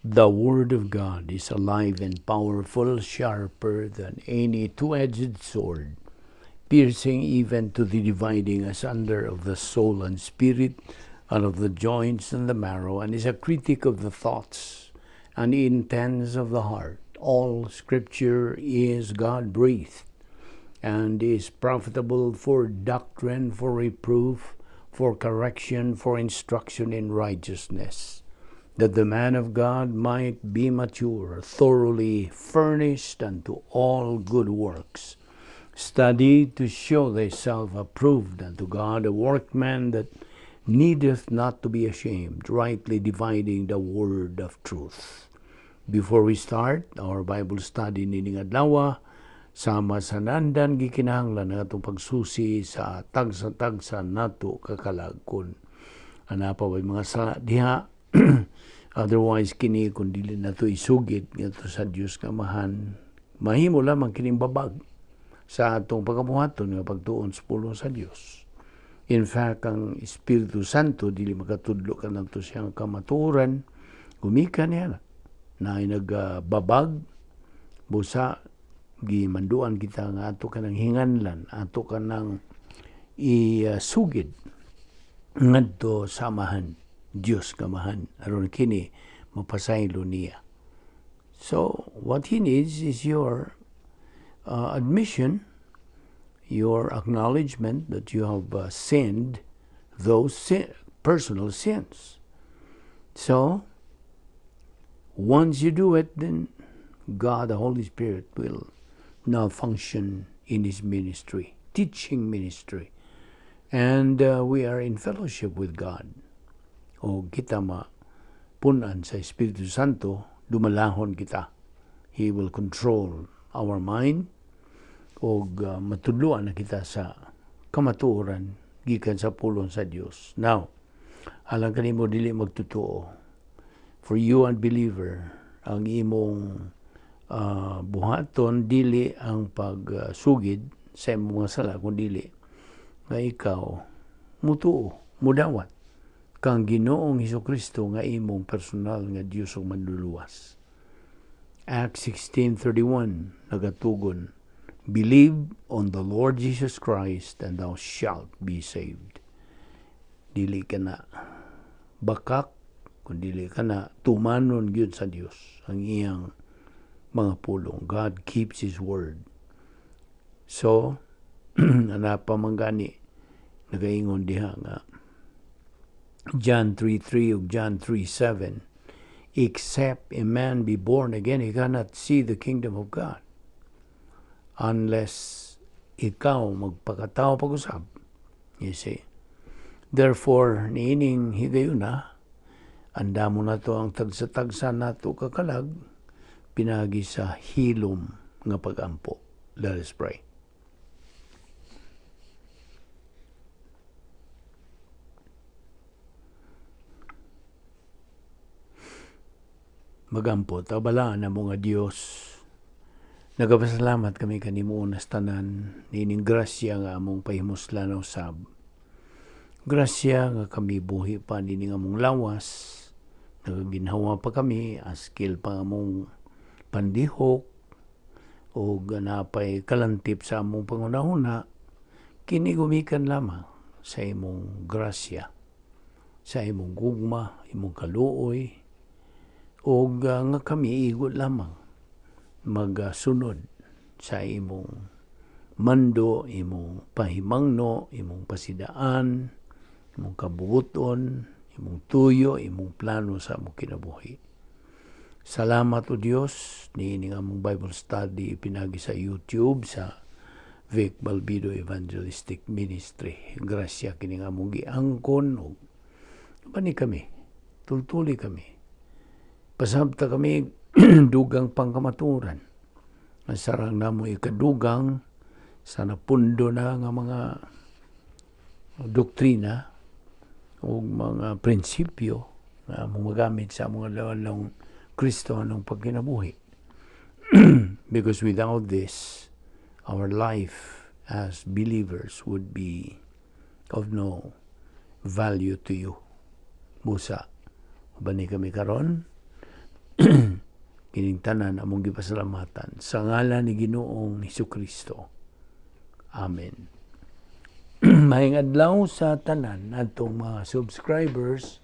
The Word of God is alive and powerful, sharper than any two-edged sword, piercing even to the dividing asunder of the soul and spirit, and of the joints and the marrow, and is a critic of the thoughts and intents of the heart. All Scripture is God-breathed, and is profitable for doctrine, for reproof, for correction, for instruction in righteousness, that the man of God might be mature, thoroughly furnished unto all good works. Study to show thyself approved unto God, a workman that needeth not to be ashamed, rightly dividing the word of truth. Before we start our Bible study nining adlaw, sama sa nandan gikinahanglan nga itong pagsusi sa tagsa-tagsa nato kakalagkon. Anapa ba mga sala diha? Otherwise kini kung dili na ito isugid nga sa Diyos kamahan, mahimo lamang kining babag sa atong pagkabuhaton nga pagtuon sa pulong sa Diyos. In fact, ang Espiritu Santo dili makatudlo ka nagto siyang kamaturan, gumika niya na ay nagbabag busa gimanduan kita nga ato kanang hinganlan, ato kanang isugid ngadto samahan Dios kamahan aron kini mapasaylo niya. So what he needs is your admission, your acknowledgement that you have sinned those personal sins. So once you do it, then God, the Holy Spirit, will now function in His ministry, teaching ministry. And we are in fellowship with God. O kita mapunan sa Espiritu Santo, dumalahon kita. He will control our mind, o matudluan na kita sa kamatuoran gikan sa pulong sa Dios. Now, alang kanimo dili magtutuo. For you unbeliever, ang imong buhaton dili ang pagsugid sa imong mga sala, kung dili nga ikaw mutuo, mudawat kang Ginoong Hesukristo nga imong personal nga Dios ug manluluwas. Acts 16:31 nagatugon, believe on the Lord Jesus Christ and thou shalt be saved. Dili ka na bakak, kung dili ka na tumanon gyud sa Dios ang iyang mga pulong. God keeps His word. So, anapamanggani nagaingon diha nga John 3:3 ug John 3:7, except a man be born again, he cannot see the kingdom of God. Unless ikaw magpakatao pag-usab. You see. Therefore, niining higayuna, anda mo na to ang tagsa-tagsa nato kakalag, pinagi sa hilom nga pagampo. Let us pray. Magampo, tabalaan na mga Diyos. Nagapasalamat kami kanimo unas tanan, nining grasya nga among pahimuslan o sab. Grasya nga kami buhi pa nining among lawas, nagaginhawa pa kami, askil pa among pandihok, o ganapay kalantip sa among pangunahuna, kini gumikan lamang sa imong grasya, sa imong gugma, imong kaluoy, o nga kami igot lamang magsunod sa imong mando, imong pahimangno, imong pasidaan, imong kabubuton, imong tuyo, imong plano sa among kinabuhi. Salamat o Dios, niining among Bible study pinagi sa YouTube sa Vic Balbido Evangelistic Ministry. Grasya kining among giangkon o bani kami, tultuli kami. Pasabta kami dugang pangkamaturan. Masarang namo ikadugang sa napundo na nga mga doktrina o mga prinsipyo na magamit sa mga lalong Kristo anong pagkinabuhi. Because without this, our life as believers would be of no value to you. Busa, bani kami karon Kining tanan among gipasalamatan sa ngalan ni Ginoong Hesukristo. Amen. Maayong adlaw sa tanan atong mga subscribers,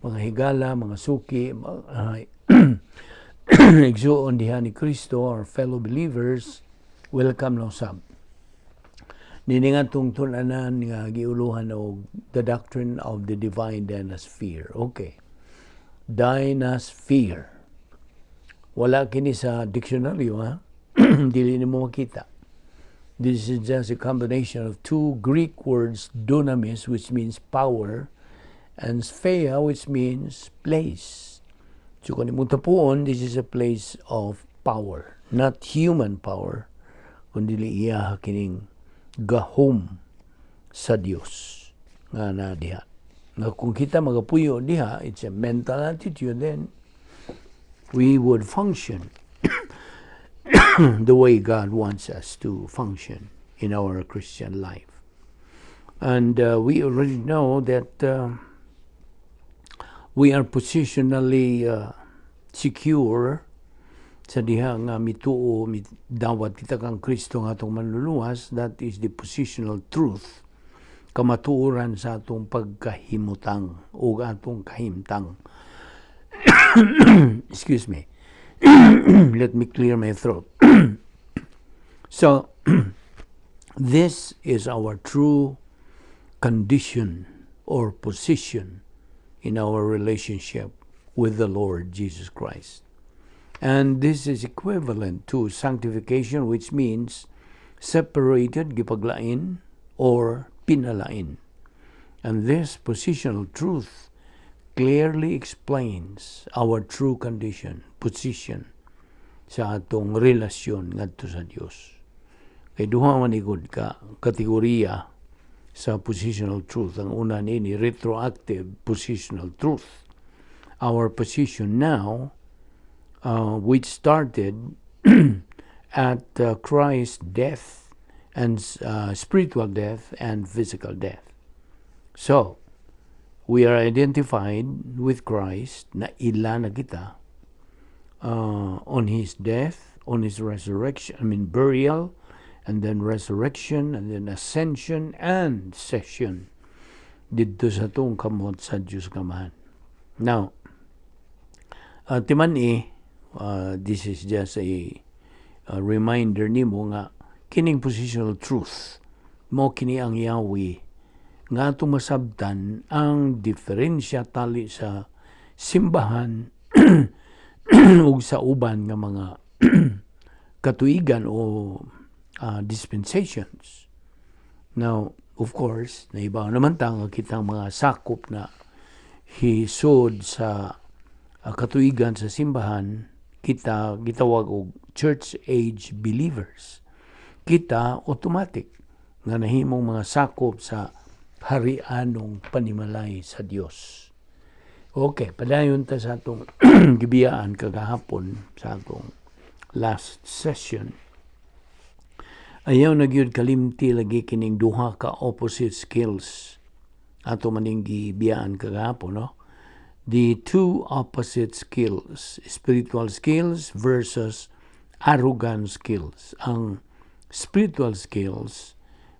mga higala, mga suki, igsuon diha ni Kristo, our fellow believers. Welcome lang sab. Nini nga tong tulanan nga giuluhan og the Doctrine of the Divine Dynasphere. Okay. Dynasphere. Wala kini sa dictionary, ha? Dili nimo makita. This is just a combination of two Greek words, dunamis, which means power, and sphere, which means place. So kung imong tapuon, this is a place of power, not human power, kundi iya kining gahom sa Dios nga na diha. Nga kung kita magapuyo diha, it's a mental attitude, then we would function the way God wants us to function in our Christian life. And we already know that we are positionally secure sa diha nga mituo, dawat kita kang Kristo nga atong manluluwas. That is the positional truth, kamatuoran sa atong pagkahimutang o atong kahimtang. Excuse me. Let me clear my throat. So, this is our true condition or position in our relationship with the Lord Jesus Christ. And this is equivalent to sanctification, which means separated, gipaglain, or pinalain. And this positional truth clearly explains our true condition, position sa atong relasyon ngadto sa Dios. Kay duha man igud ka kategorya sa positional truth. Ang una nini retroactive positional truth. Our position now, which started at Christ's death and spiritual death and physical death. So, we are identified with Christ, na ila na kita, on His death, on His resurrection, burial, and then resurrection, and then ascension, and session dito sa itong kamot sa Diyos Kamahan. Now, this is just a reminder nimo nga kining positional truth mo kini ang Yahweh nga atong masabtan ang diferensya tali sa simbahan ug sa uban nga mga katuigan o dispensations. Now, of course, naibaw naman tang kitang mga sakop na hisod sa katuigan sa simbahan, kita gitawag og church age believers. Kita automatic nga nahimong mga sakop sa harianong panimalay sa Dios. Okay, padayon ta sa atong gibiyaan kagahapon sa atong last session. Ayaw na gyud kalimti lagi kining duha ka opposite skills ato maning gibiyaan kagahapon, no? The two opposite skills, spiritual skills versus arrogant skills. Ang spiritual skills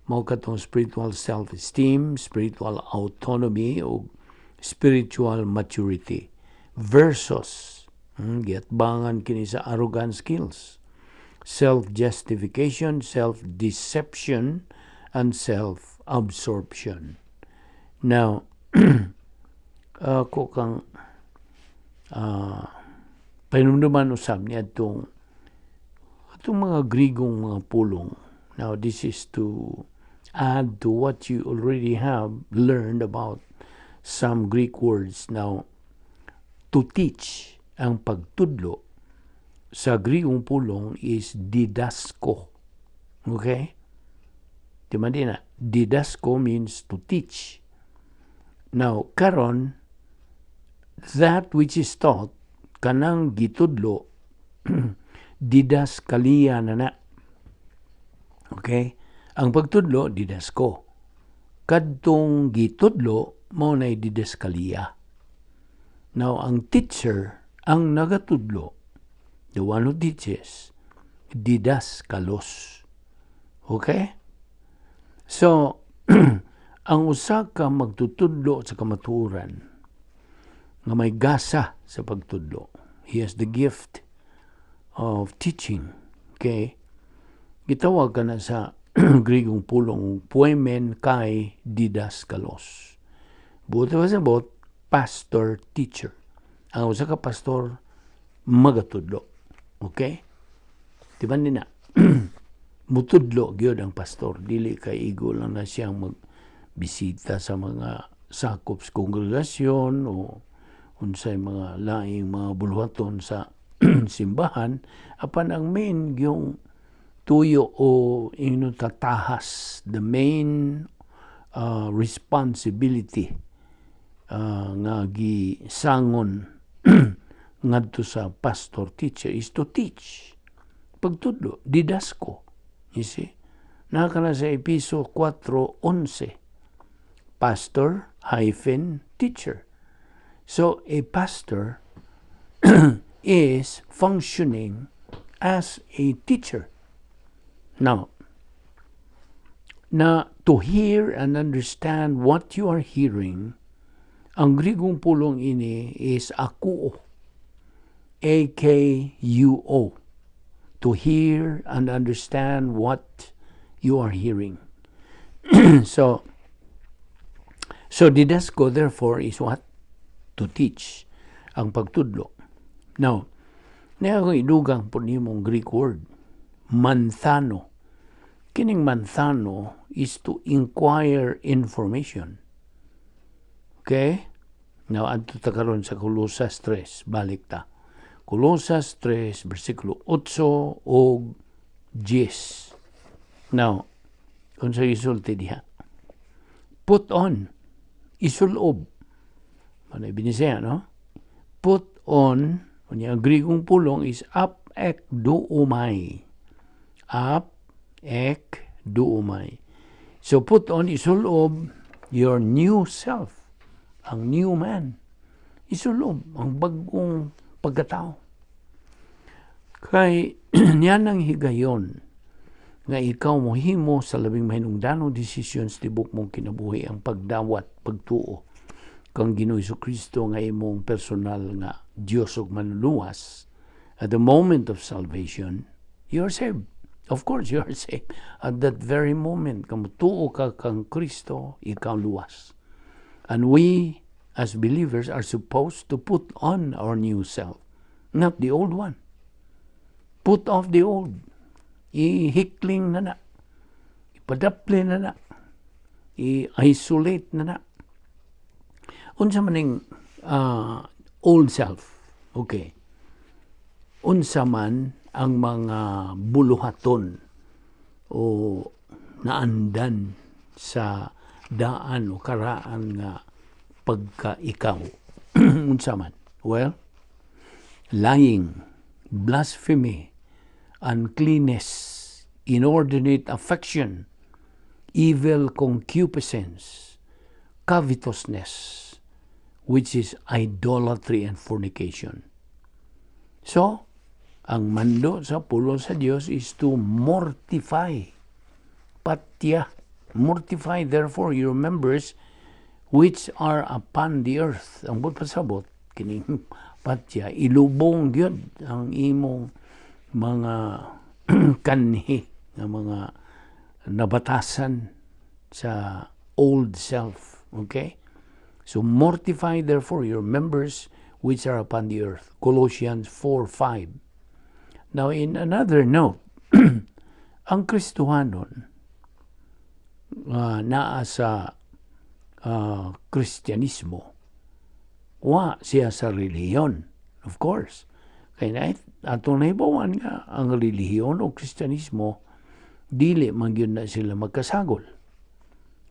mao katong spiritual self-esteem, spiritual autonomy, o spiritual maturity versus giatbangan kini sa arrogant skills, self-justification, self-deception, and self-absorption. Now, ako kang panumduman usab ni atong mga Grigong mga pulong. Now, this is to add to what you already have learned about some Greek words. Now, to teach, ang pagtudlo sa Grigong pulong is didasko. Okay? Diba din na? Didasko means to teach. Now, karon, that which is taught, kanang gitudlo, didaskalia na na. Okay? Ang pagtudlo, didasko. Kadtong gitudlo, mo na'y didaskalia. Now, ang teacher, ang nagatudlo, The one who teaches, didaskalos. Okay? So, ang usa ka magtutudlo sa kamaturan nga may gasa sa pagtudlo. He has the gift of teaching. Okay? Gitawag ka na sa Grigong pulong poemen kai didaskalos. Buto sa bot, pastor teacher. Ang usa ka pastor magatudlo. Okay? Di ba nina? Mutudlo gyud ang pastor, dili kay igo lang na siyang magbisita sa mga sakop sa kongregasyon o unsay mga laing mga buluhaton sa simbahan, apan ang main yung tuyo o tatahas, the main responsibility nga gisangon ngadto sa pastor teacher is to teach. Pagtudlo, didasko. You see? Nakakana sa Episo 4:11. Pastor-teacher. So, a pastor is functioning as a teacher. Now, to hear and understand what you are hearing, ang Grigong pulong ini is akuo. A-K-U-O. To hear and understand what you are hearing. So didasko therefore is what? To teach. Ang pagtudlo. Now, na akong idugang po nimong Greek word. Manthano. Kining manthano is to inquire information. Okay? Now, adto ta karon sa Kolosas 3. Balik ta. Kolosas 3, versikulo 8 o 10. Now, kung sa isulti diha. Put on. Isulob. Manay binisaya, no? Put on, ang Grigong pulong is ap ek doomai. Ap ek doomai. So put on, isulob your new self. Ang new man. Isulob, ang bagong pagkatao. Kay niyan ang higayon nga ikaw mohimo sa labing mahinungdanong decisions tibok mong kinabuhi ang pagdawat, pagtuo kang Ginoo Kristo nga imong personal nga Dios ug manluwas. At the moment of salvation, you are saved. Of course, you are saved. At that very moment, kung tuo ka kang Kristo, ikaw luwas. And we, as believers, are supposed to put on our new self, not the old one. Put off the old. I-hikling na na. Ipadapli na na. I-isolate na na. Unsa maning old self. Okay. Unsa man ang mga buluhaton o naandan sa daan o karaan nga pagka-ikaw. Unsa man? Well, lying, blasphemy, uncleanness, inordinate affection, evil concupiscence, covetousness, which is idolatry and fornication. So, ang mando sa pulo sa Dios is to mortify. Patya. Mortify, therefore, your members which are upon the earth. Ang pasabot, kining patya, ilubong yun ang imong mga kanhi, ng mga nabatasan sa old self. Okay? So, mortify, therefore, your members which are upon the earth. Colossians 4:5. Now, in another note, ang Kristohanon naa sa Kristyanismo, wa siya sa relihiyon, of course. Kaya na atong naibawan nga ang relihiyon o Kristyanismo, dili man yun na sila magkasagol.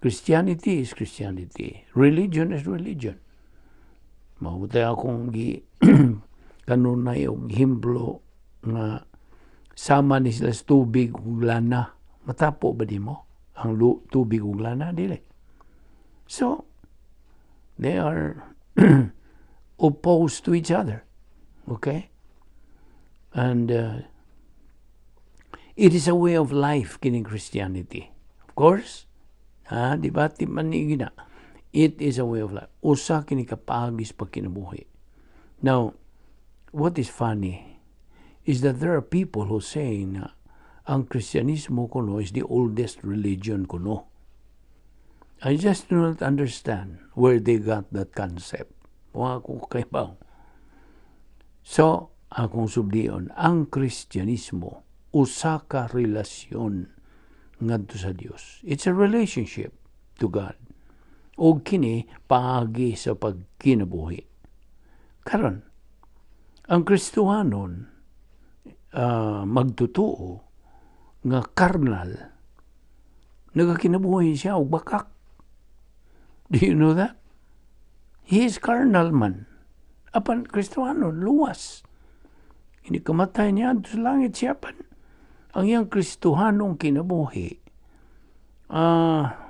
Christianity is Christianity. Religion is religion. Mabuti akong kanunay o himblo nga sama ni sila sa tubig ug lana. Matapo ba di mo ang tubig ug lana? Dili. So, they are opposed to each other. Okay? And it is a way of life kining Christianity. Of course, di ba? Manigina. It is a way of life. Usa kini kapagis pag kinabuhi. Now, what is funny is that there are people who say na ang Kristyanismo kuno is the oldest religion kuno. I just do not understand where they got that concept. Mga kukaibaw. So, akong subdion, ang Kristyanismo, usa ka relasyon ngadto sa Dios. It's a relationship to God. O kini, paagi sa pagkinabuhi. Karon, ang Kristohanon, magtutuo, nga karnal, nagakinabuhi siya o bakak. Do you know that? He is carnal man. Apan Kristiyano, luwas. Hindi kamatay niya sa langit siya pan. Ang iyang Kristohanong kinabuhi,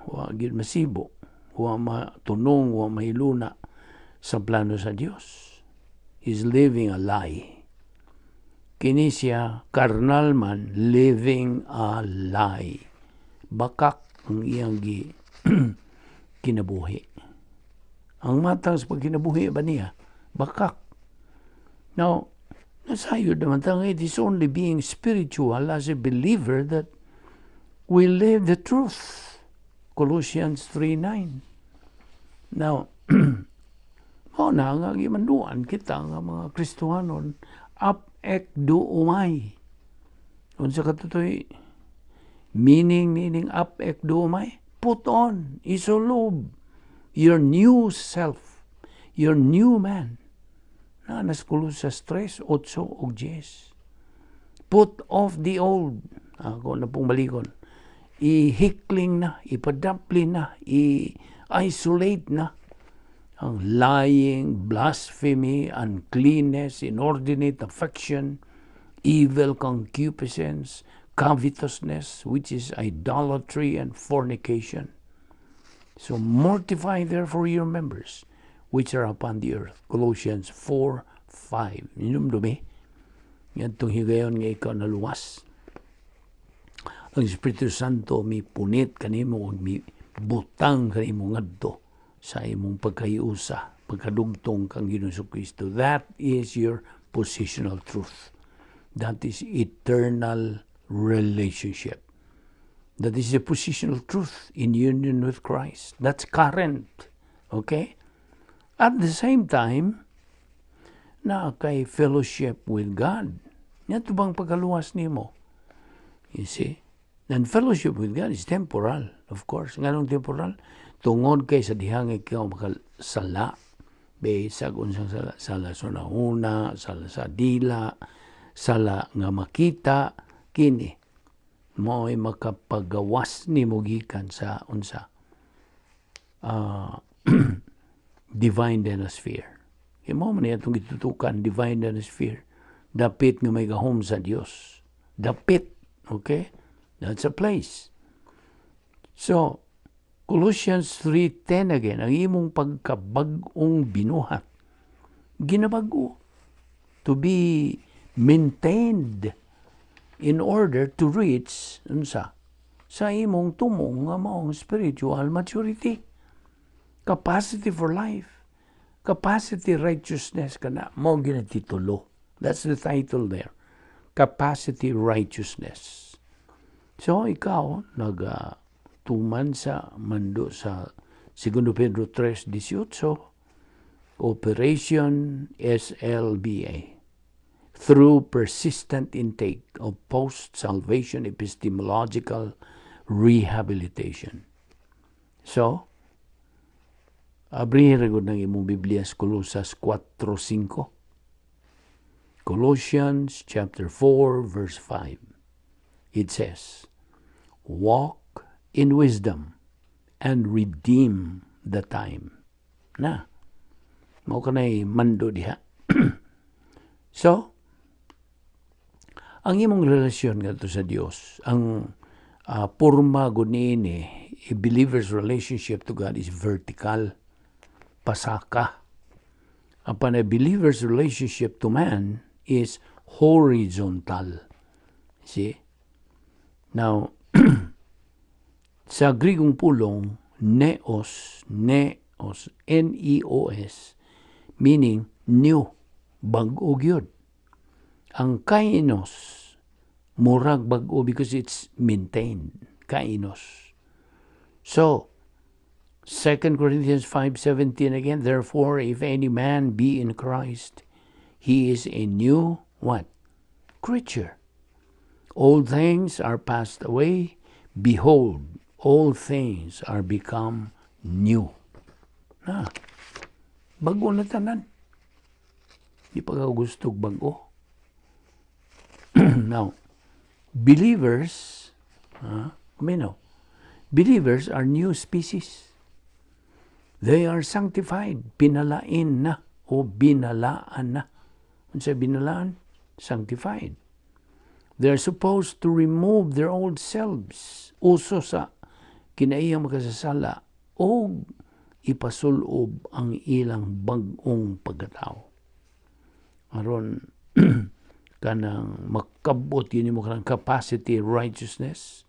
wagid masibo, wa matunong, wa mahiluna sa plano sa Dios. He's living a lie. Kini siya, carnal man, living a lie. Bakak ang iyang kinabuhi. Ang matang sa pagkinabuhi ba niya? Bakak. Now, nasayod naman tayo, it is only being spiritual as a believer that we live the truth. Colossians 3:9. Now, na nga gimanduan kita nga mga Kristohanon, apek do umay. Unsa katutoy meaning apek do umay? Put on, isolob, your new self, your new man. Na Colossus 3, 8 ug 10. Put off the old. Ako na pong balikon. I-hikling na, ipadaplin na, i-isolate na ang lying, blasphemy, uncleanness, inordinate affection, evil concupiscence, covetousness, which is idolatry and fornication. So mortify therefore your members, which are upon the earth. Colossians 4:5. Minumdumi. Yan itong higayon nga ikaw na luwas. Ang Espiritu Santo mi punit kanimo o mi butang kanimo ngadto sa imong pagkayusa, pagkadugtong kang Ginoong Kristo. That is your positional truth. That is eternal relationship. That is the positional truth in union with Christ. That's current. Okay? At the same time, na kay fellowship with God. Yan ito bang pagkaluwas nimo? You see? And fellowship with God is temporal, of course. Nganong temporal? Tungod kay sa dihang ikaw makasala. Besag unsang sala. Sala sa nauna, sala sa dila, sala nga makita, kini. Mo'y makapagawas ni mo gikan sa unsa. Divine Dynasphere. Mo man itong gitutukan, Divine Dynasphere. Dapit nga may gahom sa Dios. Dapit. Okay? That's a place. So, Colossians 3:10 again, ang imong pagkabag-ong binuhat. Ginabago. To be maintained in order to reach unsa sa imong tumong nga maong spiritual maturity. Capacity for life. Capacity righteousness kana mo ginatitulo. That's the title there. Capacity righteousness. So ikaw tuman sa mando sa 2 Pedro 3:18, Operation SLBA, through persistent intake of post-salvation epistemological rehabilitation. So, abrihin ko ng imong Biblia sa Colossus 4:5. Colossians chapter 4 verse 5. It says, walk in wisdom and redeem the time. Na, mao kanay mando diha. So, ang imong relasyon ngadto sa Dios, ang porma gud niini, a believer's relationship to God is vertical, pasaka. Apan a believer's relationship to man is horizontal. See? Now, sa Grigong pulong, neos, N-E-O-S, meaning new, bag-o gyud. Ang kainos, murag bag-o because it's maintained. Kainos. So, 2 Corinthians 5:17 again, therefore, if any man be in Christ, he is a new, what? Creature. Old things are passed away. Behold, all things are become new. Bago na tanan. Di pa ka gustog bago. Now, believers, believers are new species. They are sanctified. Pinalain na o binalaan na. Kung sa binalaan, sanctified. They're supposed to remove their old selves. Uso sa kinaiyang makasasala o ipasulob ang ilang bag-ong pagkatao. Aron kanang makabot yun mo kanang capacity righteousness.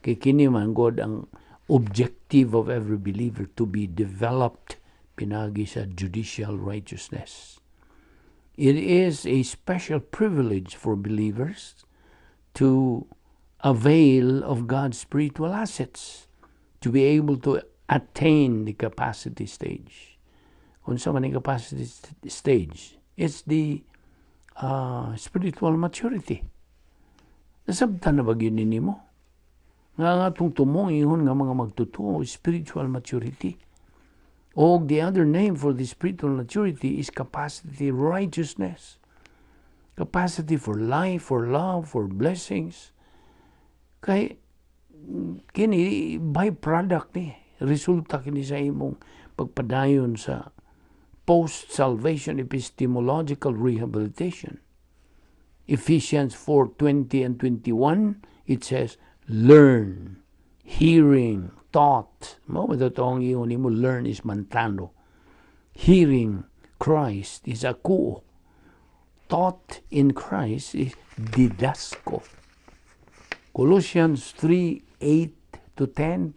Kay kini man God ang objective of every believer to be developed pinagi sa judicial righteousness. It is a special privilege for believers to avail of God's spiritual assets, to be able to attain the capacity stage. Kung sa man ang capacity stage, it's the spiritual maturity. Nasabtan na ba yun mo? Nga itong tumong ihon nga mga magtutuo, spiritual maturity. O the other name for the spiritual maturity is capacity righteousness. Capacity for life, for love, for blessings. Kay kini byproduct ni, resulta kini sa imong pagpadayon sa post-salvation epistemological rehabilitation. Ephesians 4:20 and 21, it says, learn, hearing, taught. Mo matotong iyon mo, learn is mantano. Hearing Christ is akuo. Taught in Christ is didasko. Colossians 3:8-10,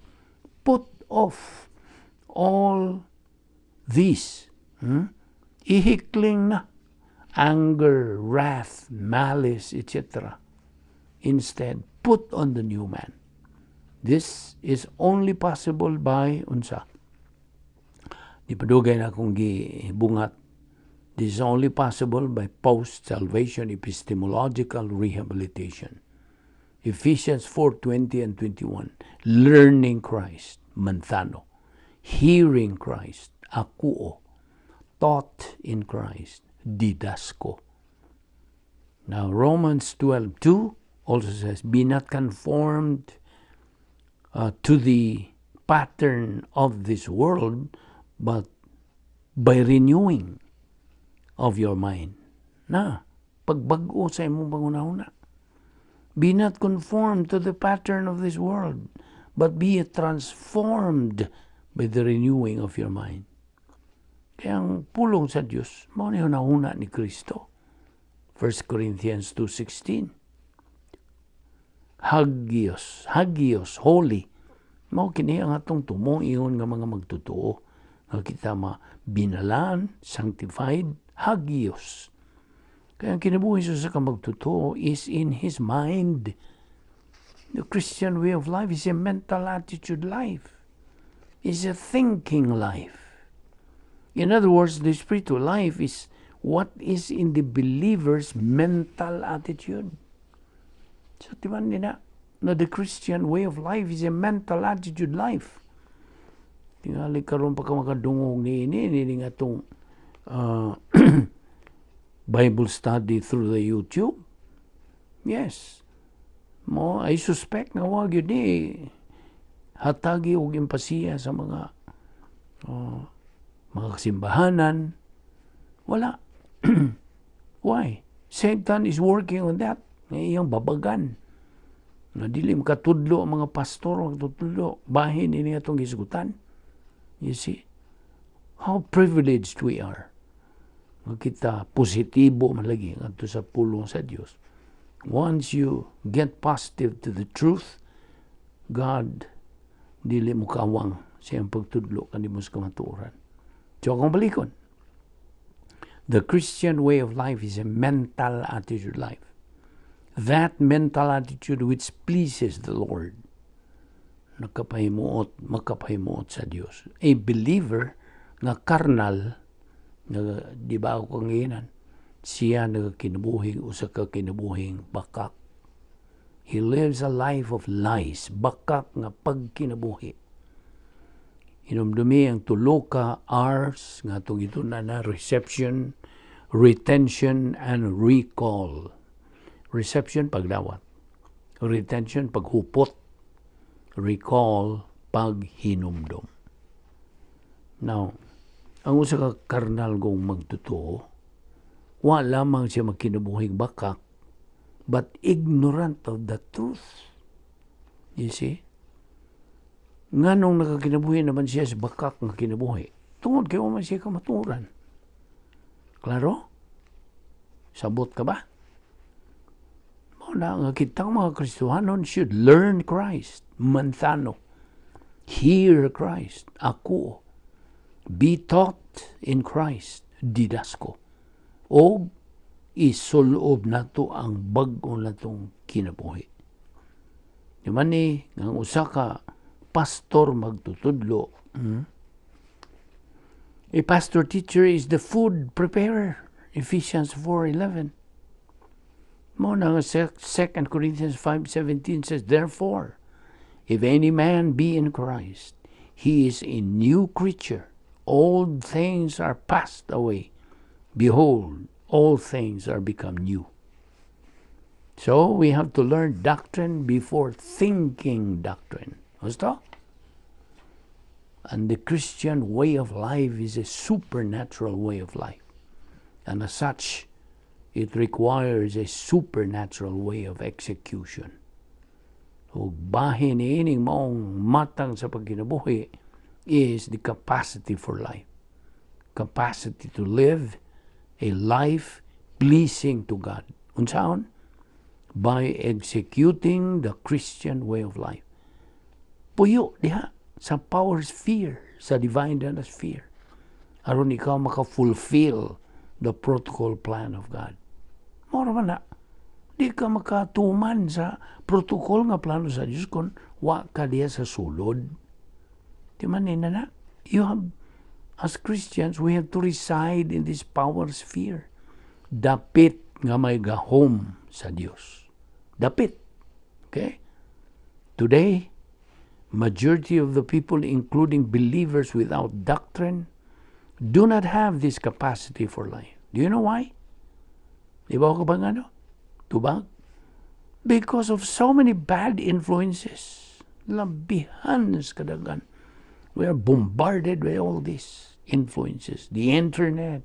put off all these. Ihikling na anger, wrath, malice, etc. Instead, put on the new man. This is only possible by unsa. Di padugay na akong gibungat. This is only possible by post-salvation epistemological rehabilitation. Ephesians 4:20 and 21. Learning Christ, manthano. Hearing Christ, akuo. Taught in Christ, didasko. Now, Romans 12:2 also says, be not conformed to the pattern of this world, but by renewing of your mind. Na, pagbago sa imong pangunahuna. Be not conformed to the pattern of this world, but be transformed by the renewing of your mind. Kaya ang pulong sa Diyos, mao ni hunahuna ni Kristo. 1 Corinthians 2:16. Hagios, holy. Mao kini ang atong tumong iyon nga mga magtutuo. Nga kita binalaan, sanctified, hagios. Kaya ang kinabuhi sa magtutuo is in his mind. The Christian way of life is a mental attitude life. It's a thinking life. In other words, the spiritual life is what is in the believer's mental attitude. So, timan nila, na the Christian way of life is a mental attitude life. Tingali karon pa ka makadungog ni nga itong Bible study through the YouTube. Yes. I suspect nga wag yun hatagi og empasiya sa mga kasimbahanan. Wala. Why? Satan is working on that. Iyang babagan. Na dili makatudlo ang mga pastor, magtutudlo. Bahin ini atong gisgutan. You see? How privileged we are. Kita positibo malagi ngadto sa pulong sa Dios. Once you get positive to the truth, God dili mo kawang siyang pagtudlo kanimo sa kamatuoran. So akong balikon, the Christian way of life is a mental attitude life. That mental attitude which pleases the Lord. Makapahimuot sa Dios. A believer nga karnal, di ba ako kanginan, siya nagkinabuhing usa ka kinabuhing bakak. He lives a life of lies, bakak nga pagkinabuhi. Inumdumi ang tulo ka R's nga itong ito na reception, retention, and recall. Reception, pagdawat. Retention, paghupot. Recall, paghinumdom. Now, ang usa ka karnal kong magtotoo, wa lamang siya magkinabuhing bakak, but ignorant of the truth. You see? Nga nung nakakinabuhi naman siya sa bakak nga kinabuhi, tungod kayo man siya kamaturan. Klaro? Sabot ka ba? Muna nga kitang mga Kristohanon should learn Christ. Manthano. Hear Christ. Ako. Be taught in Christ. Didasko. O isuloob nato ang bag-o natong kinabuhi. Yaman ni, ng usa ka pastor magtutudlo. A pastor teacher is the food preparer. Ephesians 4:11. Muna nga 2 Corinthians 5:17 says, therefore, if any man be in Christ, he is a new creature. Old things are passed away. Behold, all things are become new. So, we have to learn doctrine before thinking doctrine. Gusto? And the Christian way of life is a supernatural way of life. And as such, it requires a supernatural way of execution. O bahin ining maong matang sa pagkinabuhi is the capacity for life. Capacity to live a life pleasing to God. Unsaon? By executing the Christian way of life. Puyo diha sa power sphere, sa divine Dynasphere. Aron ikaw maka-fulfill the protocol plan of God. Mora man na, di ka makatuman sa protocol nga plano sa Diyos kung wa ka diya sa sulod. Di man na, you have, as Christians, we have to reside in this power sphere. Dapit nga may gahom sa Diyos. Dapit. Okay? Today, majority of the people, including believers without doctrine, do not have this capacity for life. Do you know why? Di ba ako bang ano? Tubag? Because of so many bad influences. Labihan sa kadagan. We are bombarded by all these influences. The internet,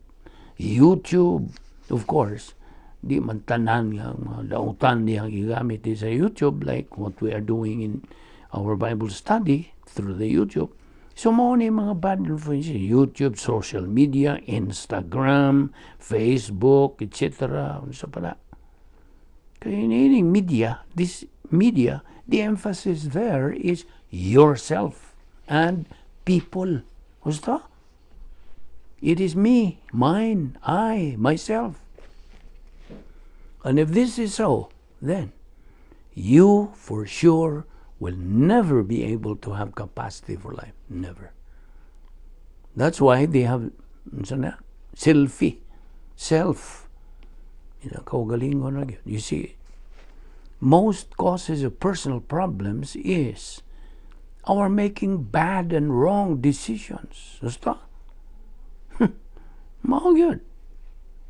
YouTube, of course, di man tanan nga mga dautan niyang igamit sa YouTube like what we are doing in our Bible study through the YouTube. So mao ni mga bad influences, YouTube, social media, Instagram, Facebook, etc. Unsa pala? Kaya ining media, this media, the emphasis there is yourself and people. Gusto? It is me, mine, I, myself. And if this is so, then you for sure will never be able to have capacity for life. Never. That's why they have selfie, self. You see, most causes of personal problems is our making bad and wrong decisions. Basta? Mao yun.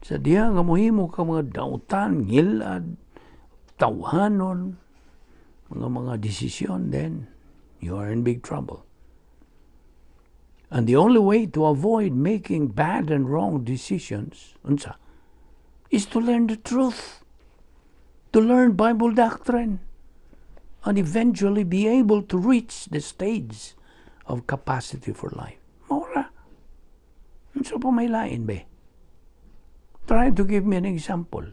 Sa diya nga mohimo ka mga dautan, ngilad, tawhanon, mga desisyon, then you are in big trouble. And the only way to avoid making bad and wrong decisions, unsa, is to learn the truth, to learn Bible doctrine, and eventually be able to reach the stage of capacity for life. Mora. Unsa pa may lain ba? Try to give me an example.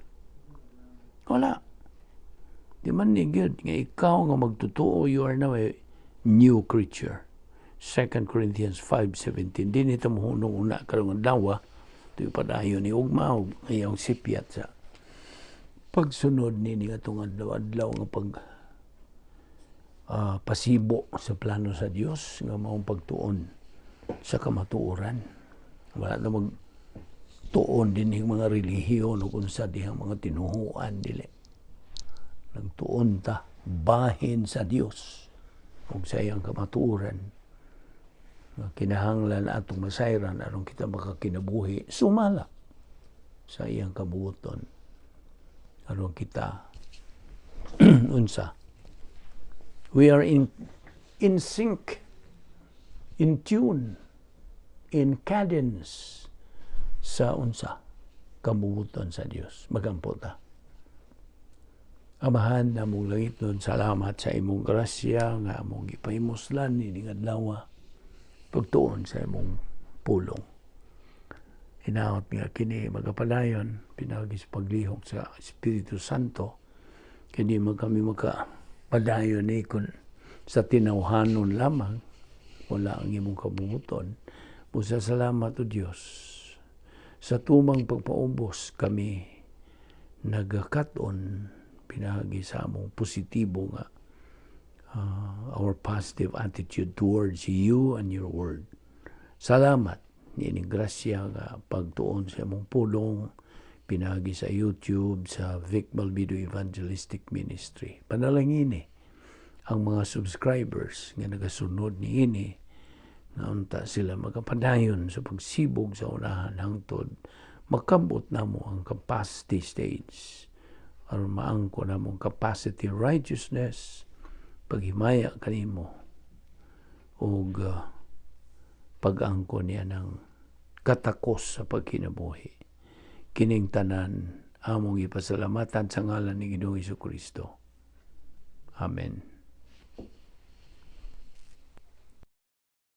Wala. Di man ni good nga ikaw nga magtotoo, you are now a new creature. 2 Corinthians 5:17. Di nito mahunong una karong dawa, ito padayon ni ugma ayaw sipyat sa pagsunod ni nga itong adlaw-adlaw nga pasibo sa plano sa Dios nga maong pagtuon sa kamatuoran. Wala na magtuon din yung mga relihiyon o kung sa dihang mga tinuhuan dili. Nagtuon ta bahin sa Dios kung sa iyang kamatuoran. Kinahanglan atong masayran aron kita makakinabuhi sumala sa iyang kabuoton aron kita unsa we are in sync, in tune, in cadence sa unsa kabuoton sa Dios. Magampo ta. Amahan na mong langit nun, salamat sa imong grasya nga among ipahimuslan ini nga adlaw pagtuon sa imong pulong. Hinaot nga kini magapadayon pinagis paglihok sa Espiritu Santo kini kami makapadayon ni kun sa tinawhanon lamang wala ang imong kabubuton. Busa salamat o Dios sa tumang pagpaubos kami nagakaton pinagi sa among positibo nga our positive attitude towards you and your word. Salamat nining grasya nga pagtuon sa imong pulong pinagi sa YouTube sa Vic Balbido Evangelistic Ministry. Panalangin ang mga subscribers nga nagasunod niini nga unta sila magapadayon sa pagsibog sa unahan hangtod makabot namo ang capacity stage aron maangko namong capacity righteousness paghimaya kanimo og pag-angko niya ng katakos sa pagkinabuhi. Kining tanan among ipasalamatan sa ngalan ni Ginoong Hesukristo. Amen.